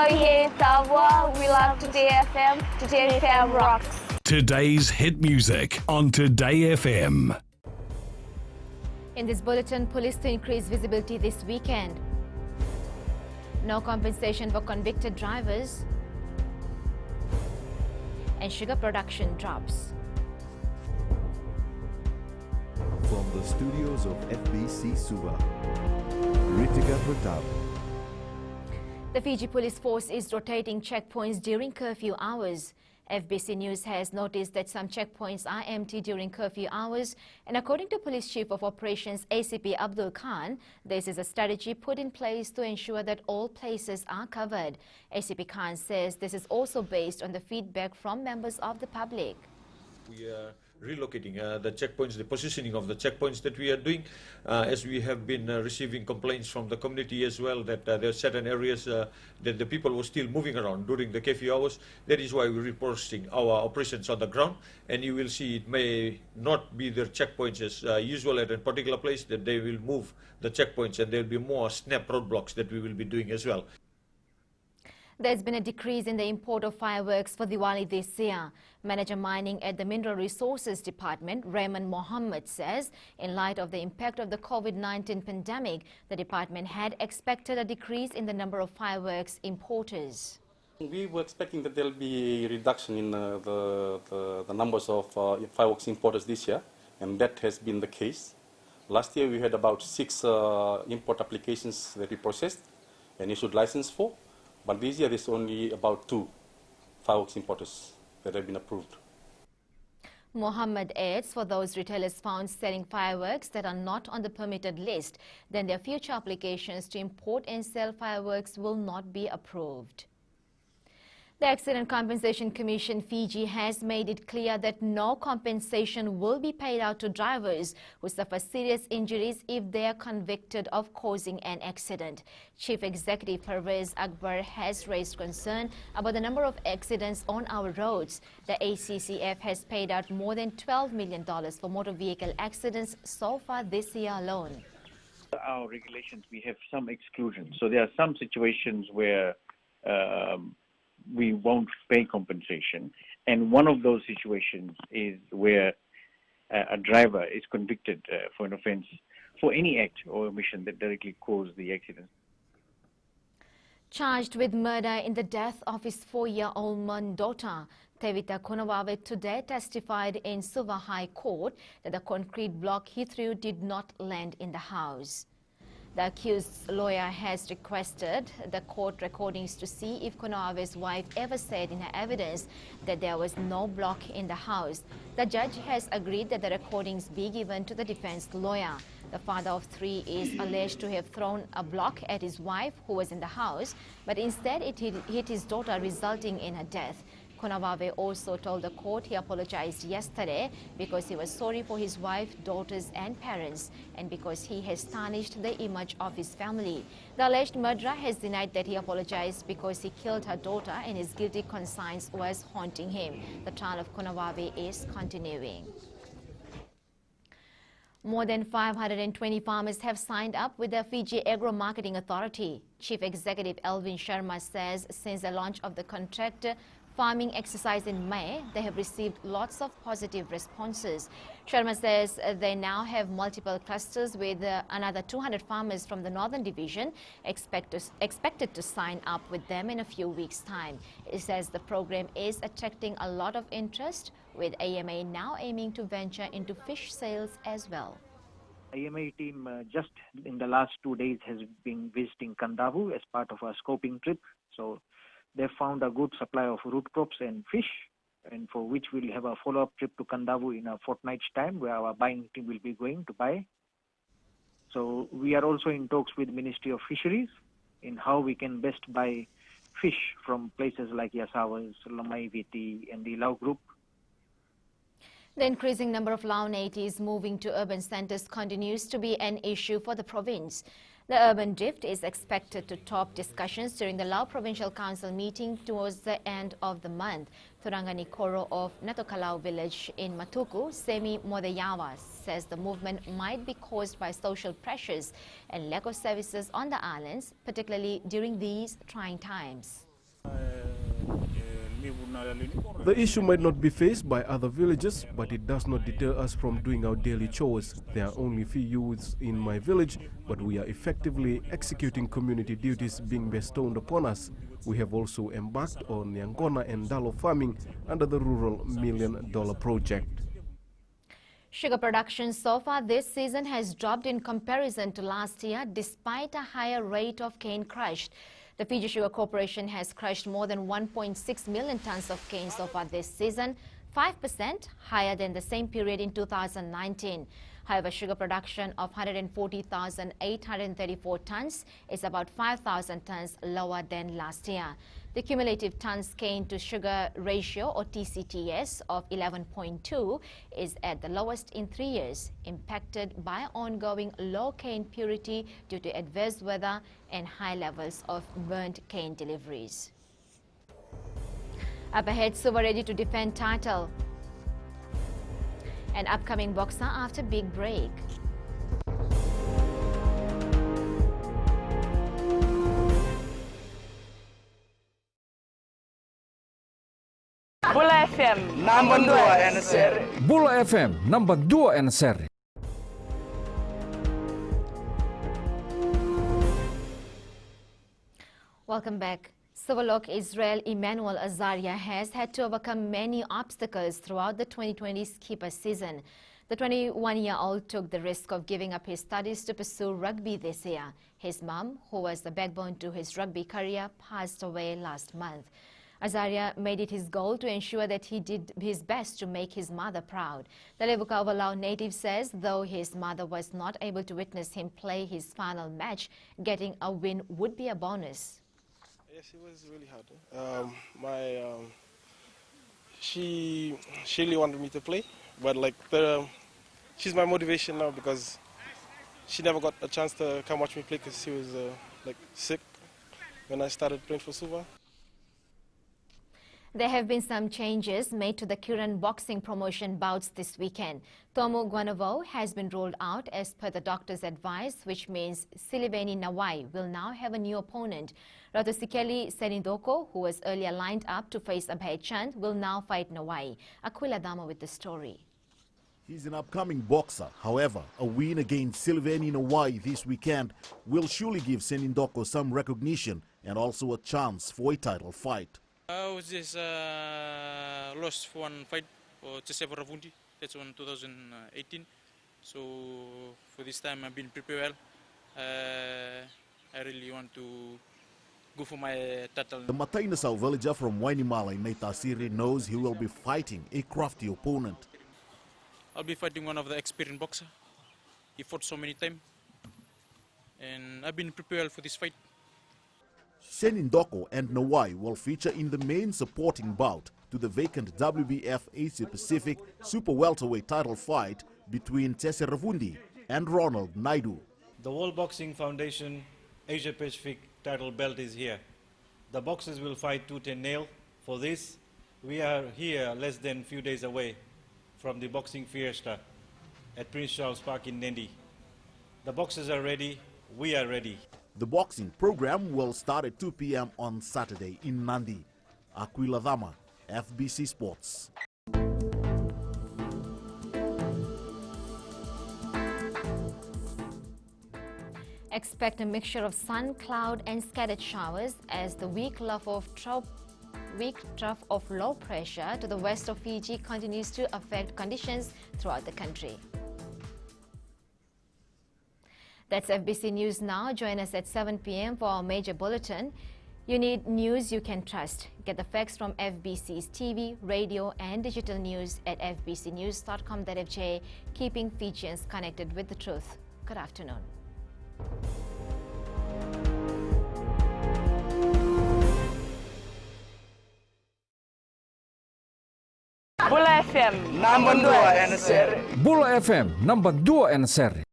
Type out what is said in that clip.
Oye, Tavois, we love Today FM. Today FM rocks. Today's hit music on Today FM. In this bulletin, police to increase visibility this weekend. No compensation for convicted drivers. And sugar production drops. From the studios of FBC Suva, Ritika Pratap. The Fiji Police Force is rotating checkpoints during curfew hours. FBC News has noticed that some checkpoints are empty during curfew hours, and according to Police Chief of Operations ACP Abdul Khan, this is a strategy put in place to ensure that all places are covered. ACP Khan says this is also based on the feedback from members of the public. We are relocating the checkpoints, the positioning of the checkpoints that we are doing, as we have been receiving complaints from the community as well that there are certain areas that the people were still moving around during the curfew hours. That is why we're reposting our operations on the ground, and you will see it may not be their checkpoints as usual at a particular place, that they will move the checkpoints and there will be more snap roadblocks that we will be doing as well. There's been a decrease in the import of fireworks for Diwali this year. Manager Mining at the Mineral Resources Department, Raymond Mohammed, says in light of the impact of the COVID-19 pandemic, the department had expected a decrease in the number of fireworks importers. We were expecting that there will be a reduction in the numbers of fireworks importers this year, and that has been the case. Last year we had about 6 import applications that we processed and issued license for. But this year there's only about 2 fireworks importers that have been approved. Mohammed adds, for those retailers found selling fireworks that are not on the permitted list, then their future applications to import and sell fireworks will not be approved. The Accident Compensation Commission Fiji has made it clear that no compensation will be paid out to drivers who suffer serious injuries if they are convicted of causing an accident. Chief Executive Pervez Akbar has raised concern about the number of accidents on our roads. The ACCF has paid out more than $12 million for motor vehicle accidents so far this year alone. Our regulations, we have some exclusions. So there are some situations where we won't pay compensation, and one of those situations is where a driver is convicted for an offence for any act or omission that directly caused the accident. Charged with murder in the death of his 4-year-old daughter, Tevita Konawave today testified in Suva High Court that the concrete block he threw did not land in the house. The accused's lawyer has requested the court recordings to see if Konawave's wife ever said in her evidence that there was no block in the house. The judge has agreed that the recordings be given to the defense lawyer. The father of 3 is alleged to have thrown a block at his wife, who was in the house, but instead it hit his daughter, resulting in her death. Konawave also told the court he apologized yesterday because he was sorry for his wife, daughters and parents, and because he has tarnished the image of his family. The alleged murderer has denied that he apologized because he killed her daughter and his guilty conscience was haunting him. The trial of Konawave is continuing. More than 520 farmers have signed up with the Fiji Agro Marketing Authority. Chief Executive Elvin Sharma says since the launch of the contract farming exercise in May, they have received lots of positive responses. Sharma says they now have multiple clusters with another 200 farmers from the Northern Division expected to sign up with them in a few weeks' time. He says the program is attracting a lot of interest, with AMA now aiming to venture into fish sales as well. AMA team just in the last 2 days has been visiting Kandavu as part of a scoping trip. So they found a good supply of root crops and fish, and for which we'll have a follow-up trip to Kandavu in a fortnight's time, where our buying team will be going to buy. So we are also in talks with Ministry of Fisheries in how we can best buy fish from places like Yasawas, Lamai Viti and the Lau Group. The increasing number of Lao natives moving to urban centres continues to be an issue for the province. The urban drift is expected to top discussions during the Lao Provincial Council meeting towards the end of the month. Turangani Koro of Natokalau village in Matuku, Semi Modeyawa, says the movement might be caused by social pressures and lack of services on the islands, particularly during these trying times. The issue might not be faced by other villages, but it does not deter us from doing our daily chores. There are only few youths in my village, but we are effectively executing community duties being bestowed upon us. We have also embarked on Nyangona and Dalo farming under the Rural $1 Million Project. Sugar production so far this season has dropped in comparison to last year despite a higher rate of cane crushed. The Fiji Sugar Corporation has crushed more than 1.6 million tons of cane so far this season, 5% higher than the same period in 2019. However, sugar production of 140,834 tons is about 5,000 tons lower than last year. The cumulative tons cane to sugar ratio, or TCTS, of 11.2 is at the lowest in 3 years, impacted by ongoing low cane purity due to adverse weather and high levels of burnt cane deliveries. Up ahead, Suva ready to defend title. An upcoming boxer after big break. Bula FM number 2 NSR. Bula FM number 2 NSR. Welcome back. Suvalok Israel Emmanuel Azaria has had to overcome many obstacles throughout the 2020 skipper season. The 21-year-old took the risk of giving up his studies to pursue rugby this year. His mum, who was the backbone to his rugby career, passed away last month. Azaria made it his goal to ensure that he did his best to make his mother proud. The Levuka Overlau native says though his mother was not able to witness him play his final match, getting a win would be a bonus. Yes, it was really hard. She really wanted me to play, but she's my motivation now because she never got a chance to come watch me play because she was sick when I started playing for Suva. There have been some changes made to the Kiran boxing promotion bouts this weekend. Tomo Guanavo has been ruled out as per the doctor's advice, which means Siliveni Nawai will now have a new opponent. Ratusikeli Senindoko, who was earlier lined up to face Abhay Chand, will now fight Nawai. Aquila Dama with the story. He's an upcoming boxer. However, a win against Siliveni Nawai this weekend will surely give Senindoko some recognition and also a chance for a title fight. I was just lost for one fight for Cesare Ravundi. That's on 2018. So for this time I've been prepared well. I really want to go for my title. The Matainasau villager from Wainimala in Naitasiri knows he will be fighting a crafty opponent. I'll be fighting one of the experienced boxers. He fought so many times. And I've been prepared for this fight. Senindoko and Nawai will feature in the main supporting bout to the vacant WBF Asia Pacific Super Welterweight title fight between Cesare Ravundi and Ronald Naidu. The World Boxing Foundation Asia Pacific title belt is here. The boxers will fight tooth and nail. For this, we are here less than a few days away from the boxing fiesta at Prince Charles Park in Nandi. The boxers are ready, we are ready. The boxing program will start at 2 p.m. on Saturday in Nandi. Aquila Dama, FBC Sports. Expect a mixture of sun, cloud and scattered showers as the weak trough of low pressure to the west of Fiji continues to affect conditions throughout the country. That's FBC News Now. Join us at 7 p.m. for our major bulletin. You need news you can trust. Get the facts from FBC's TV, radio and digital news at fbcnews.com.fj, keeping Fijians connected with the truth. Good afternoon. Bula FM number 2 NSR. Bula FM number 2 NSR.